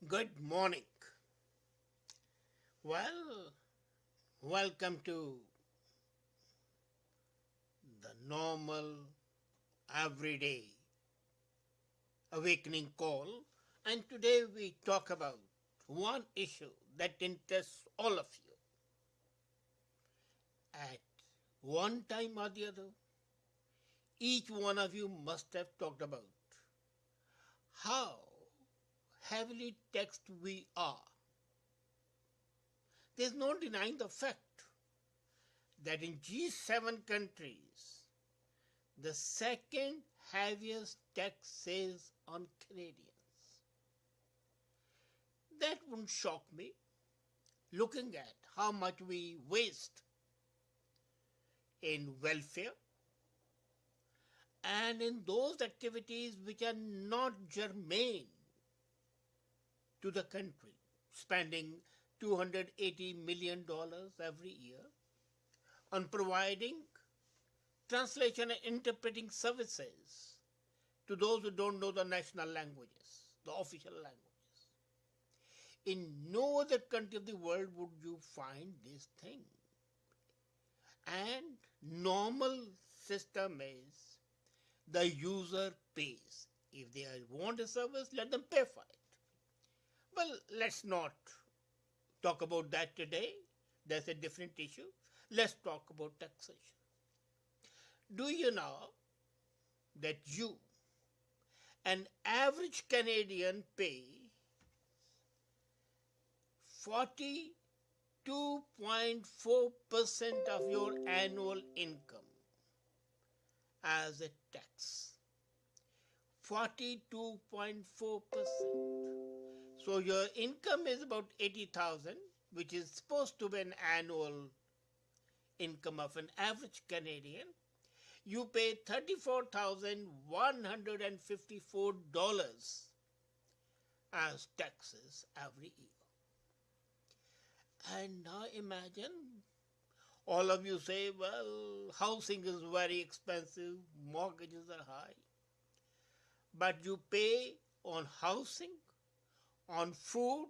Good morning. Well, welcome to the normal, everyday awakening call. And today we talk about one issue that interests all of you at one time or the other. Each one of you must have talked about how heavily taxed we are. There's no denying the fact that in G7 countries, the second heaviest tax is on Canadians. That wouldn't shock me, looking at how much we waste in welfare and in those activities which are not germane to the country, spending $280 million every year on providing translation and interpreting services to those who don't know the national languages, the official languages. In no other country of the world would you find this thing. And normal system is the user pays. If they want a service, let them pay for it. Well, let's not talk about that today. That's a different issue. Let's talk about taxation. Do you know that you, an average Canadian, pay 42.4% of your annual income as a tax? 42.4%. So your income is about 80,000, which is supposed to be an annual income of an average Canadian. You pay $34,154 as taxes every year. And now imagine, all of you say, well, housing is very expensive, mortgages are high. But you pay on housing, on food,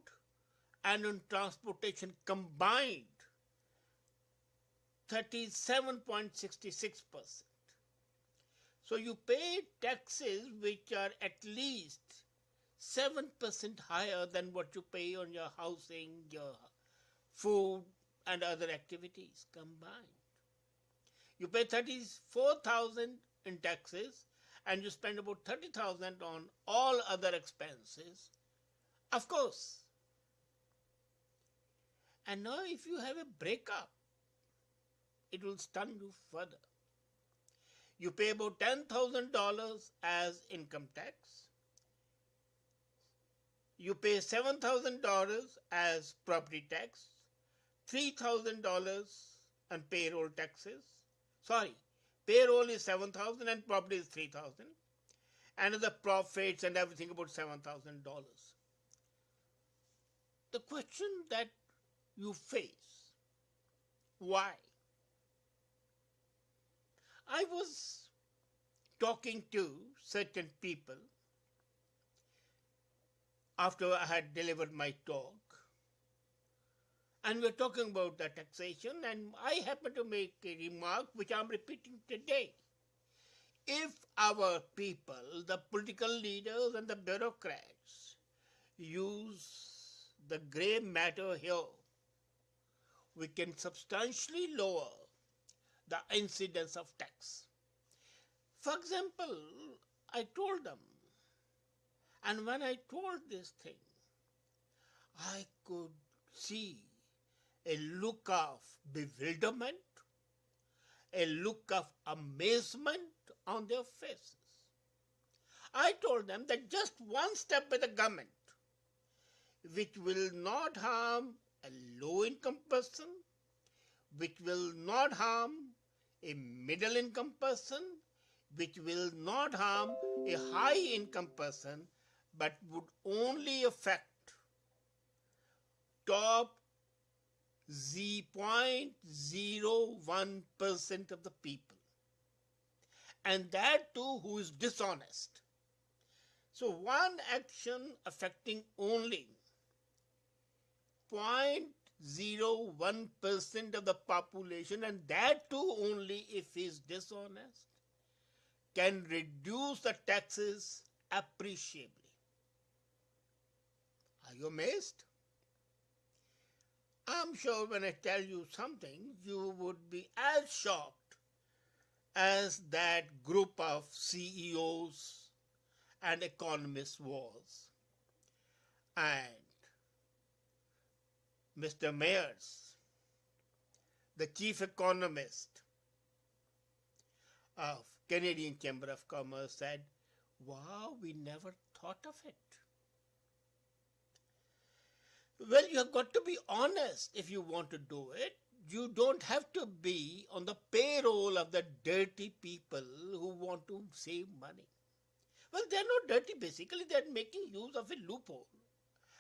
and on transportation combined 37.66%. So you pay taxes which are at least 7% higher than what you pay on your housing, your food, and other activities combined. You pay 34,000 in taxes and you spend about 30,000 on all other expenses. Of course. And now if you have a breakup, it will stun you further. You pay about $10,000 as income tax. You pay $7,000 as property tax, $3,000 on payroll taxes. Sorry, payroll is $7,000 and property is $3,000. And the profits and everything about $7,000. The question that you face, why? I was talking to certain people after I had delivered my talk, and we're talking about the taxation, and I happened to make a remark which I'm repeating today. If our people, the political leaders and the bureaucrats, use the grey matter here, we can substantially lower the incidence of tax. For example, I told them, and when I told this thing, I could see a look of bewilderment, a look of amazement on their faces. I told them that just one step by the government, which will not harm a low-income person, which will not harm a middle-income person, which will not harm a high-income person, but would only affect top 0.01% of the people. And that too who is dishonest. So one action affecting only 0.01% of the population, and that too only if he is dishonest, can reduce the taxes appreciably. Are you amazed? I'm sure when I tell you something, you would be as shocked as that group of CEOs and economists was. And Mr. Mayers, the chief economist of Canadian Chamber of Commerce, said, "Wow, we never thought of it." Well, you have got to be honest if you want to do it. You don't have to be on the payroll of the dirty people who want to save money. Well, they're not dirty. Basically, they're making use of a loophole.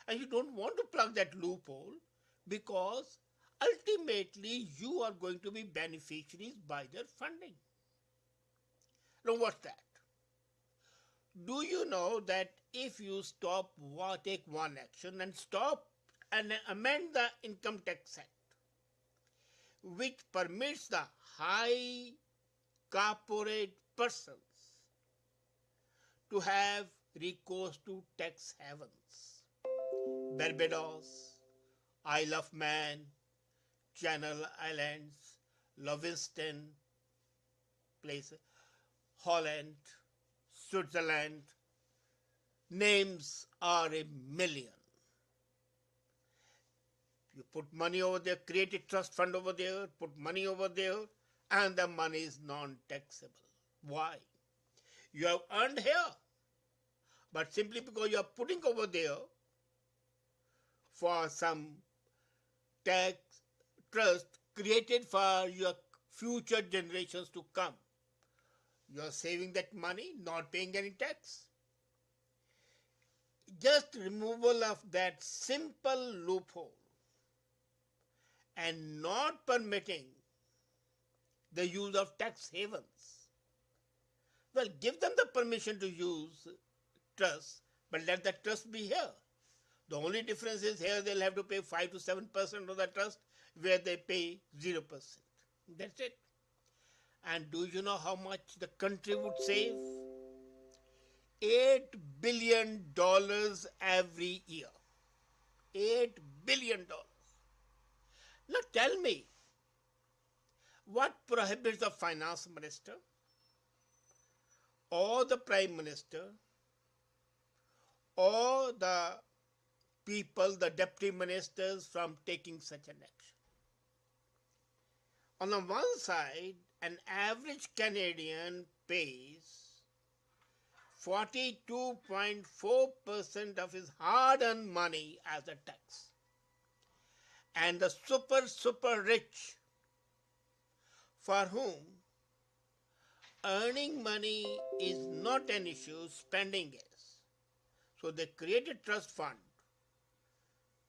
And you don't want to plug that loophole because ultimately you are going to be beneficiaries by their funding. Now, what's that? Do you know that if you take one action and stop and amend the Income Tax Act, which permits the high corporate persons to have recourse to tax havens, Barbados, Isle of Man, Channel Islands, Livingston, places, Holland, Switzerland, names are a million. You put money over there, create a trust fund over there, put money over there, and the money is non-taxable. Why? You have earned here, but simply because you are putting over there for some tax trust created for your future generations to come. You are saving that money, not paying any tax. Just removal of that simple loophole and not permitting the use of tax havens. Well, give them the permission to use trust, but let the trust be here. The only difference is here they'll have to pay 5 to 7% of the trust, where they pay 0%. That's it. And do you know how much the country would save? $8 billion every year. $8 billion. Now tell me, what prohibits the finance minister or the prime minister or the people, the deputy ministers, from taking such an action? On the one side, an average Canadian pays 42.4% of his hard-earned money as a tax. And the super rich, for whom earning money is not an issue, spending is. So they create a trust fund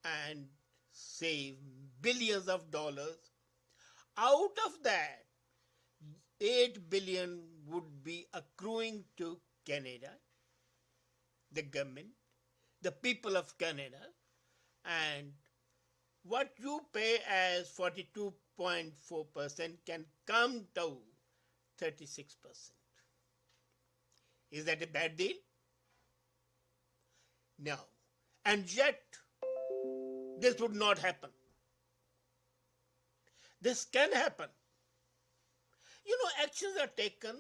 and save billions of dollars. Out of that, 8 billion would be accruing to Canada, the government, the people of Canada, and what you pay as 42.4% can come to 36%. Is that a bad deal? No. And yet, this would not happen. This can happen. You know, actions are taken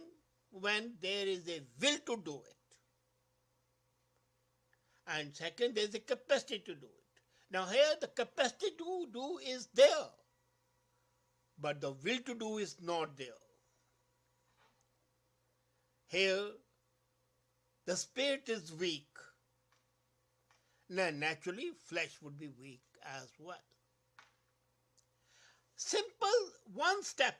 when there is a will to do it. And second, there is a capacity to do it. Now here the capacity to do is there, but the will to do is not there. Here the spirit is weak. Now naturally flesh would be weak as well. Simple one step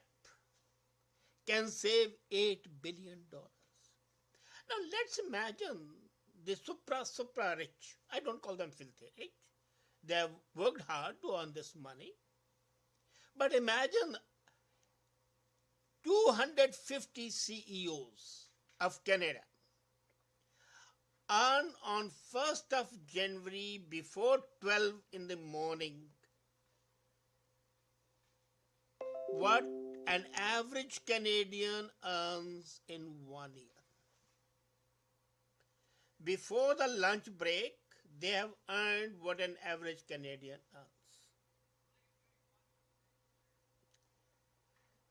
can save $8 billion. Now let's imagine the supra rich. I don't call them filthy rich. They have worked hard to earn this money. But imagine 250 CEOs of Canada earn on 1st of January before 12 in the morning what an average Canadian earns in 1 year. Before the lunch break, they have earned what an average Canadian earns.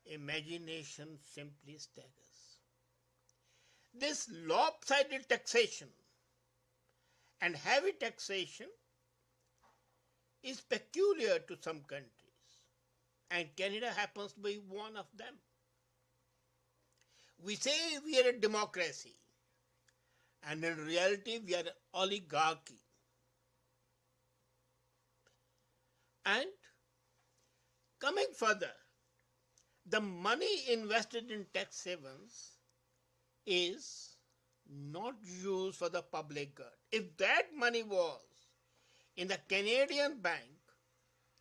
Imagination simply staggers. This lopsided taxation and heavy taxation is peculiar to some countries, and Canada happens to be one of them. We say we are a democracy, and in reality we are an oligarchy. And coming further, the money invested in tax havens is not used for the public good. If that money was in the Canadian bank,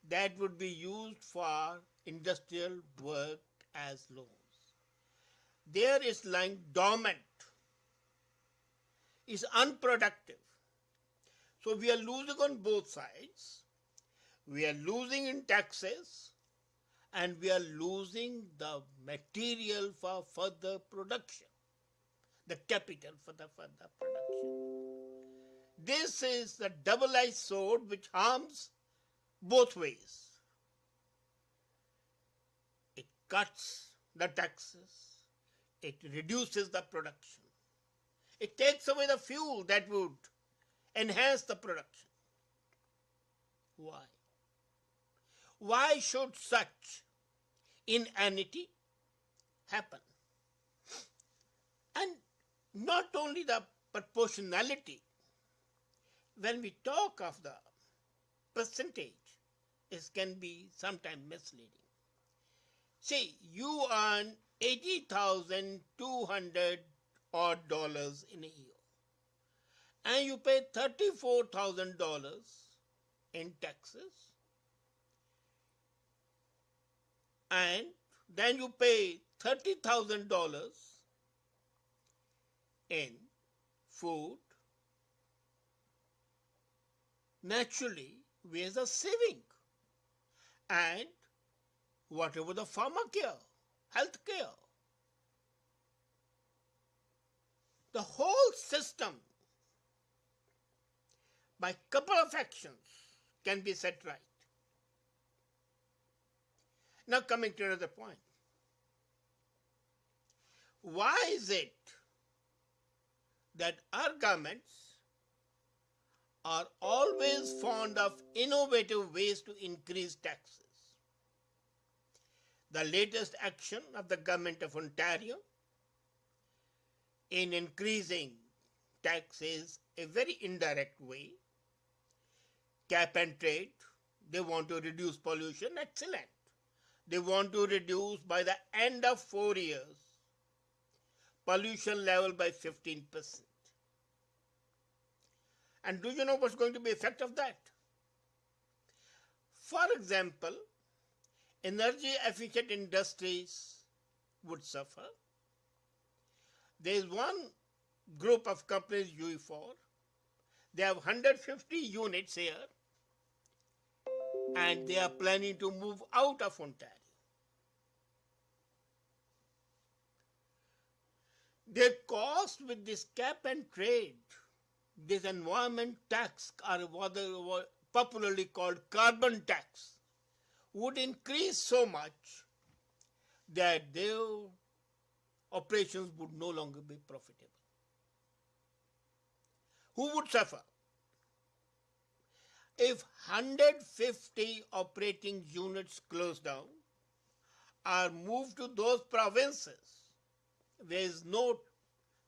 that would be used for industrial work as loans. There is lying dormant, is unproductive. So we are losing on both sides. We are losing in taxes and we are losing the material for further production, the capital for the further production. This is the double-edged sword which harms both ways. It cuts the taxes, it reduces the production, it takes away the fuel that would enhance the production. Why? Why should such inanity happen? And not only the proportionality, when we talk of the percentage, it can be sometimes misleading. See, you earn $80,200 odd in a year, and you pay $34,000 in taxes, and then you pay $30,000 in food. Naturally, where's the saving? And whatever the pharmacare, health care, the whole system by couple of actions can be set right. Now coming to another point. Why is it that our governments are always fond of innovative ways to increase taxes? The latest action of the government of Ontario in increasing taxes a very indirect way. Cap and trade, they want to reduce pollution, excellent. They want to reduce by the end of 4 years pollution level by 15%. And do you know what's going to be the effect of that? For example, energy efficient industries would suffer. There is one group of companies, UE4, they have 150 units here and they are planning to move out of Ontario. Their cost with this cap and trade, this environment tax, or what popularly called carbon tax, would increase so much that their operations would no longer be profitable. Who would suffer? If 150 operating units close down or move to those provinces where there is no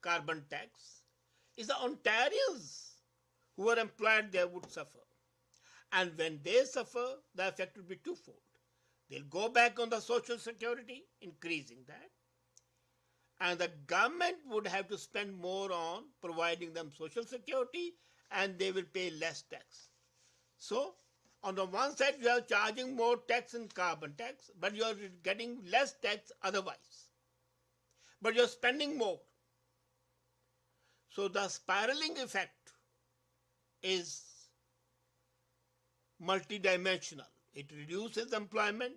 carbon tax, it's the Ontarians who are employed there would suffer. And when they suffer, the effect will be twofold. They'll go back on the social security, increasing that, and the government would have to spend more on providing them social security, and they will pay less tax. So, on the one side, you are charging more tax in carbon tax, but you are getting less tax otherwise. But you are spending more. So the spiraling effect is multidimensional. It reduces employment,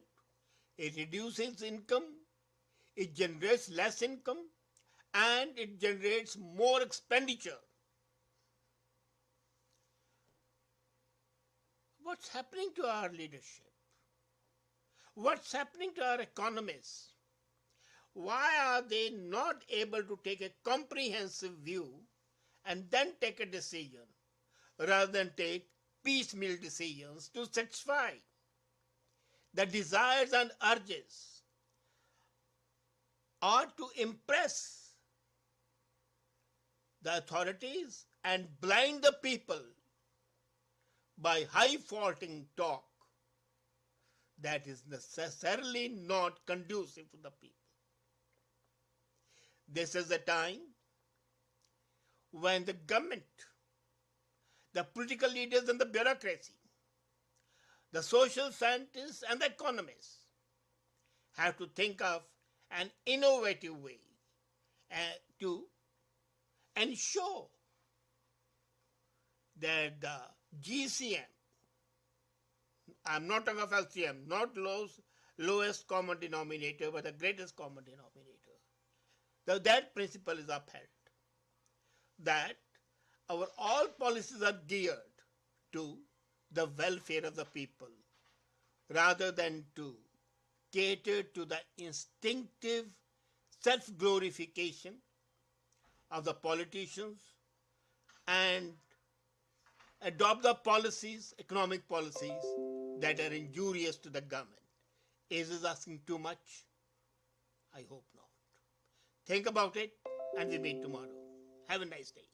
it reduces income, it generates less income, and it generates more expenditure. What's happening to our leadership? What's happening to our economists? Why are they not able to take a comprehensive view and then take a decision rather than take piecemeal decisions to satisfy the desires and urges or to impress the authorities and blind the people by high faulting talk that is necessarily not conducive to the people? This is a time when the government, the political leaders and the bureaucracy, the social scientists and the economists have to think of an innovative way to ensure that the GCM, I'm not talking of LCM, not lowest common denominator, but the greatest common denominator. So that principle is upheld, that our all policies are geared to the welfare of the people rather than to cater to the instinctive self-glorification of the politicians and adopt the policies, economic policies, that are injurious to the government. Is this asking too much? I hope not. Think about it, and we meet tomorrow. Have a nice day.